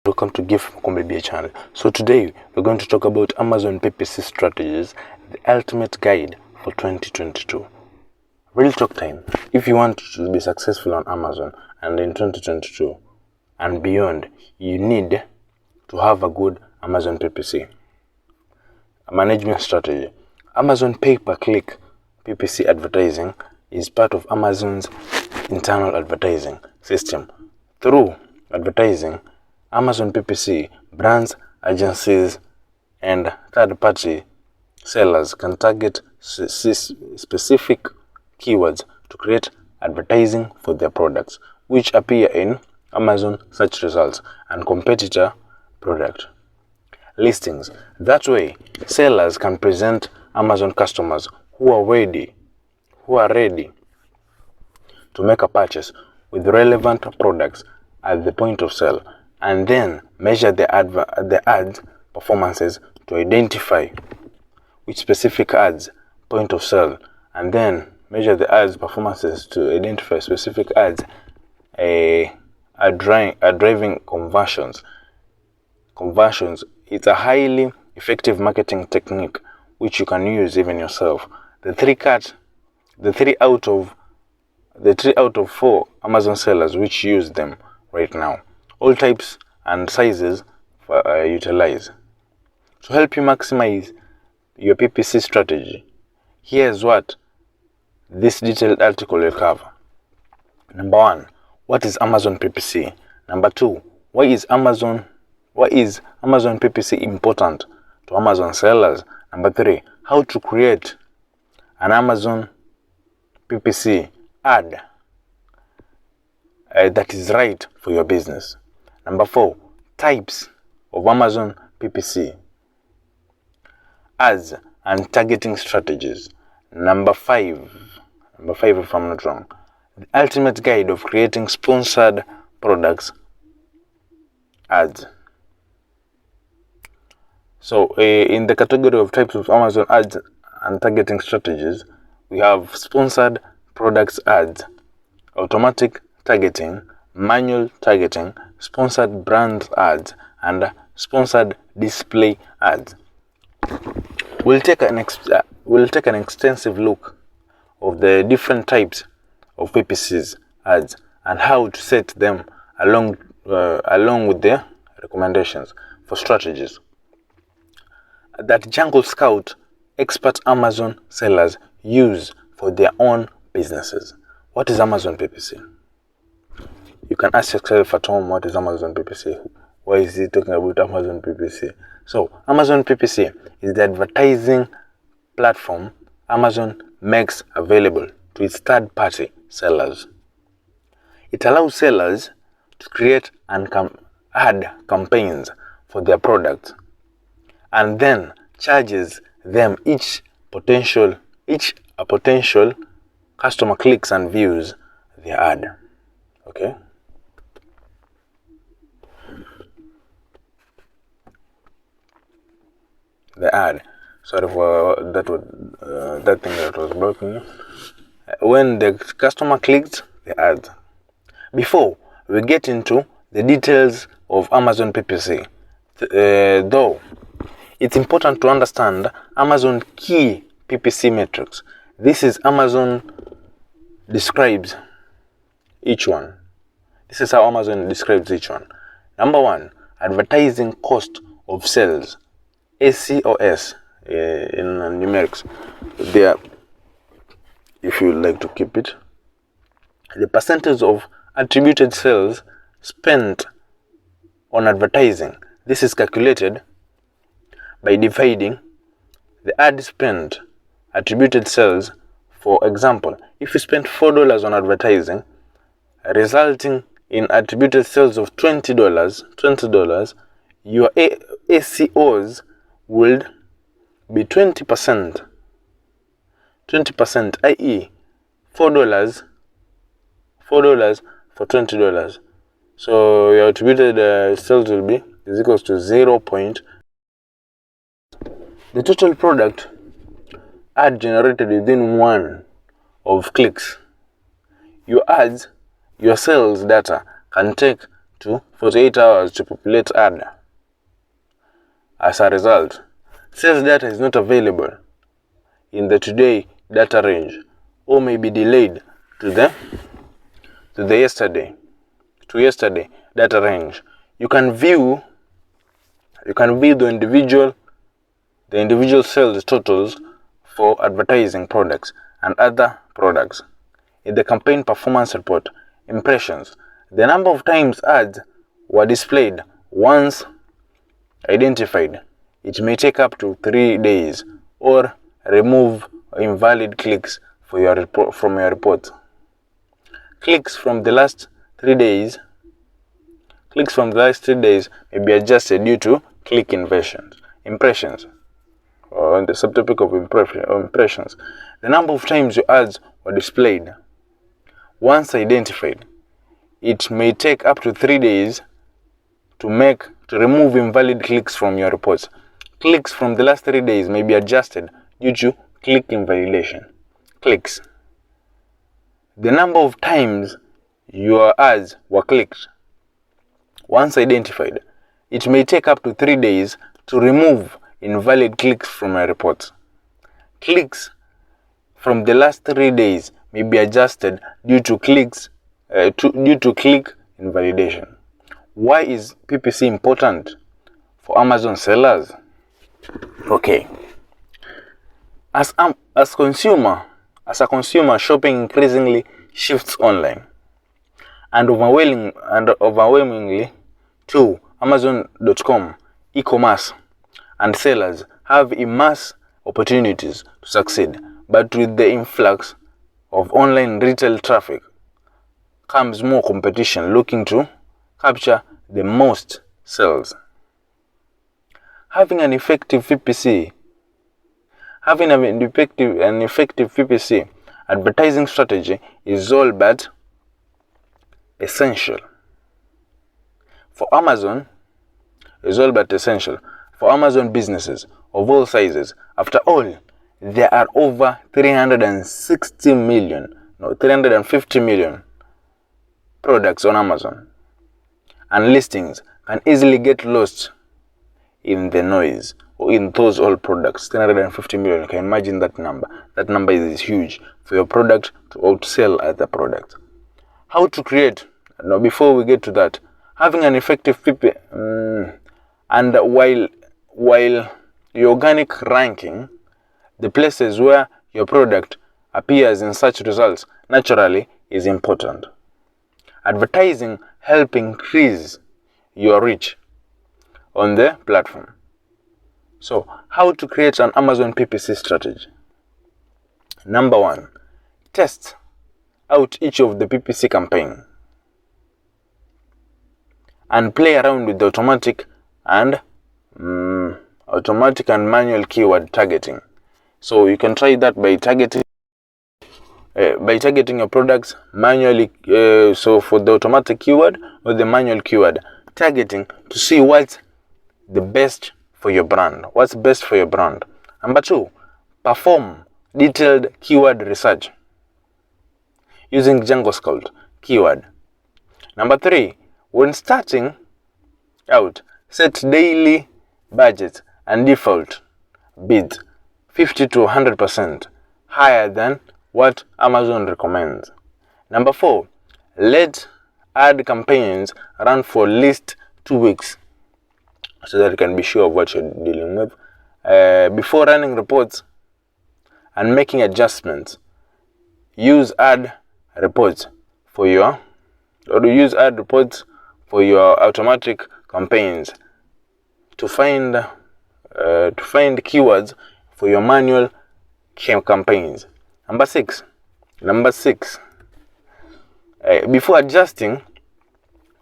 Welcome to Gift from FBA channel. So today we're going to talk about Amazon PPC strategies, the ultimate guide for 2022. Real talk time. If you want to be successful on Amazon and in 2022 and beyond, you need to have a good Amazon PPC. A management strategy. Amazon pay-per-click PPC advertising is part of Amazon's internal advertising system. Through advertising, Amazon PPC, brands, agencies, and third-party sellers can target specific keywords to create advertising for their products, which appear in Amazon search results and competitor product listings. That way, sellers can present Amazon customers who are ready to make a purchase with relevant products at the point of sale, and then measure the ad performances to identify which specific ads point of sale, and then measure the ads performances to identify specific ads are driving conversions. It's a highly effective marketing technique which you can use even yourself. The three out of 4 Amazon sellers which use them right now. All types and sizes utilize. To help you maximize your PPC strategy, here's what this detailed article will cover. Number 1, what is Amazon PPC? Number 2, why is Amazon PPC important to Amazon sellers? Number 3, how to create an Amazon PPC ad that is right for your business. Number 4, types of Amazon PPC ads and targeting strategies. Number 5 if I'm not wrong, the ultimate guide of creating sponsored products ads. So in the category of types of Amazon ads and targeting strategies, we have sponsored products ads, automatic targeting, manual targeting, sponsored brand ads, and sponsored display ads. We'll take an extensive look of the different types of PPCs ads and how to set them along with the recommendations for strategies that Jungle Scout expert Amazon sellers use for their own businesses. What is Amazon PPC? You can ask yourself at home, what is Amazon PPC? Why is he talking about Amazon PPC? So, Amazon PPC is the advertising platform Amazon makes available to its third-party sellers. It allows sellers to create and ad campaigns for their products, and then charges them each potential customer clicks and views their ad. Okay. The ad. Sorry for that thing that was broken. When the customer clicked the ad. Before we get into the details of Amazon PPC, though, it's important to understand Amazon key PPC metrics. This is Amazon describes each one. This is how Amazon describes each one. Number 1, advertising cost of sales, ACOS in numerics. There, if you like to keep it, the percentage of attributed sales spent on advertising. This is calculated by dividing the ad spend attributed sales. For example, if you spend $4 on advertising, resulting in attributed sales of $20, your ACOs would be 20%, i.e. $4 for $20. So your attributed sales will be is equals to 0. The total product ad generated within 1 of clicks. Your ads, your sales data can take to 48 hours to populate ad. As a result, sales data is not available in the today data range or may be delayed to yesterday data range. You can view the individual sales totals for advertising products and other products. In the campaign performance report, impressions, the number of times ads were displayed once identified. It may take up to 3 days, or remove invalid clicks from your report. Clicks from the last 3 days may be adjusted due to click impressions, or on the subtopic of impressions. The number of times your ads were displayed once identified. It may take up to 3 days to remove invalid clicks from your reports. Clicks from the last 3 days may be adjusted due to click invalidation. Clicks. The number of times your ads were clicked once identified. It may take up to 3 days to remove invalid clicks from your reports. Clicks from the last 3 days may be adjusted due to click invalidation. Why is PPC important for Amazon sellers? Okay. As a consumer, shopping increasingly shifts online, and overwhelmingly to Amazon.com, e-commerce, and sellers have immense opportunities to succeed. But with the influx of online retail traffic comes more competition looking to capture the most sales. Having an effective PPC advertising strategy is all but essential for Amazon businesses of all sizes. After all, there are over 350 million products on Amazon, and listings can easily get lost in the noise or in those old products. 350 million, you can imagine that number. That number is huge for your product to outsell other products. How to create? Now, before we get to that, having an effective PPC, and while your organic ranking, the places where your product appears in search results naturally is important. Advertising helps increase your reach on the platform. So, how to create an Amazon PPC strategy? Number 1, test out each of the PPC campaign and play around with the automatic and manual keyword targeting. So you can try that by targeting your products manually. So for the automatic keyword or the manual keyword targeting, to see what's the best for your brand. What's best for your brand? Number 2, perform detailed keyword research using Django Scout keyword. Number 3, when starting out, set daily budget and default bids 50 to 100% higher than what Amazon recommends. Number 4, let ad campaigns run for at least 2 weeks so that you can be sure of what you're dealing with. Before running reports and making adjustments, use ad reports for your automatic campaigns to find keywords for your manual campaigns. Number 6, before adjusting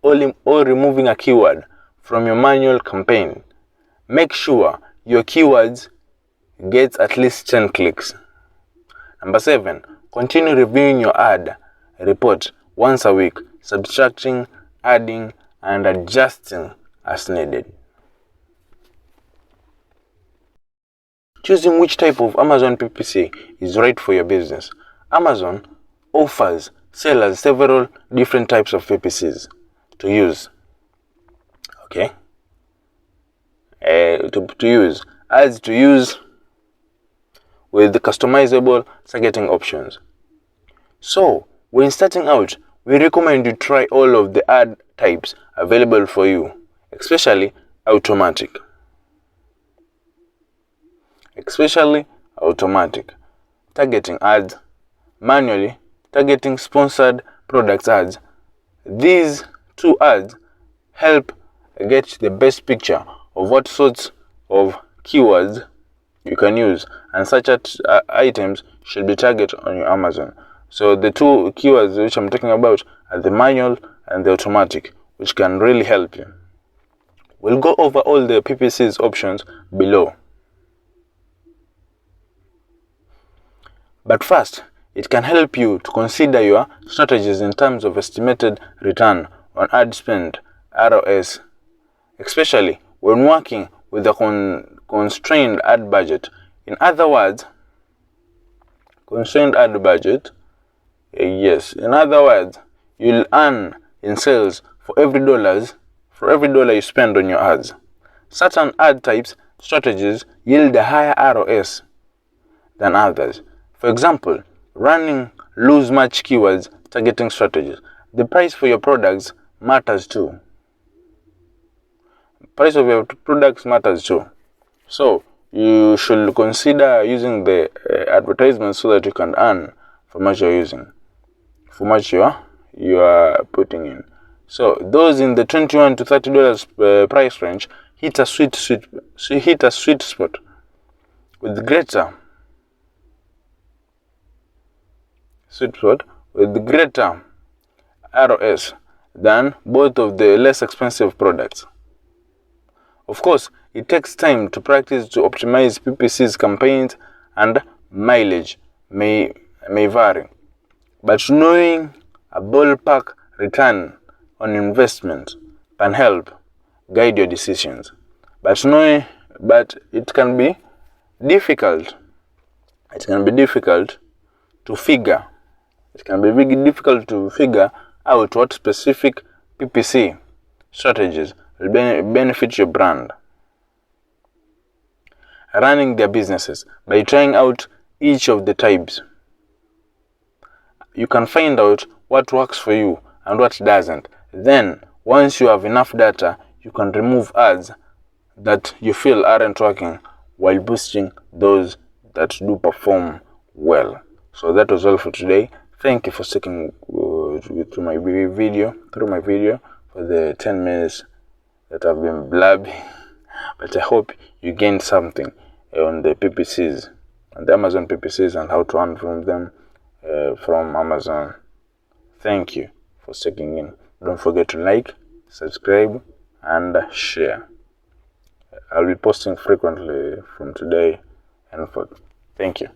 or removing a keyword from your manual campaign, make sure your keywords get at least 10 clicks. Number 7, continue reviewing your ad report once a week, subtracting, adding, and adjusting as needed. Choosing which type of Amazon PPC is right for your business. Amazon offers sellers several different types of PPCs to use. Okay, to use ads to use with the customizable targeting options. So when starting out, we recommend you try all of the ad types available for you, especially automatic, targeting ads, manually targeting sponsored products ads. These two ads help get the best picture of what sorts of keywords you can use and such items should be targeted on your Amazon. So the two keywords which I'm talking about are the manual and the automatic, which can really help you. We'll go over all the PPC's options below. But first, it can help you to consider your strategies in terms of estimated return on ad spend, ROS, especially when working with a constrained ad budget. In other words, constrained ad budget, in other words, you'll earn in sales for every dollar you spend on your ads. Certain ad types strategies yield a higher ROS than others. For example, running loose match keywords targeting strategies. The price for your products matters too. Price of your products matters too. So you should consider using the advertisements so that you can earn for much you're using, for much you are putting in. So those in the $21 to $30 price range hit a sweet spot with greater ROS than both of the less expensive products. Of course, it takes time to practice to optimize PPC's campaigns, and mileage may vary. But knowing a ballpark return on investment can help guide your decisions. But it can be difficult. It can be difficult to figure. It can be really difficult to figure out what specific PPC strategies will benefit your brand. Running their businesses by trying out each of the types. You can find out what works for you and what doesn't. Then, once you have enough data, you can remove ads that you feel aren't working while boosting those that do perform well. So that was all for today. Thank you for sticking through my video for the 10 minutes that I've been blabbing. But I hope you gained something on the PPCs, on the Amazon PPCs, and how to earn from them from Amazon. Thank you for sticking in. Don't forget to like, subscribe, and share. I'll be posting frequently from today and forth. Thank you.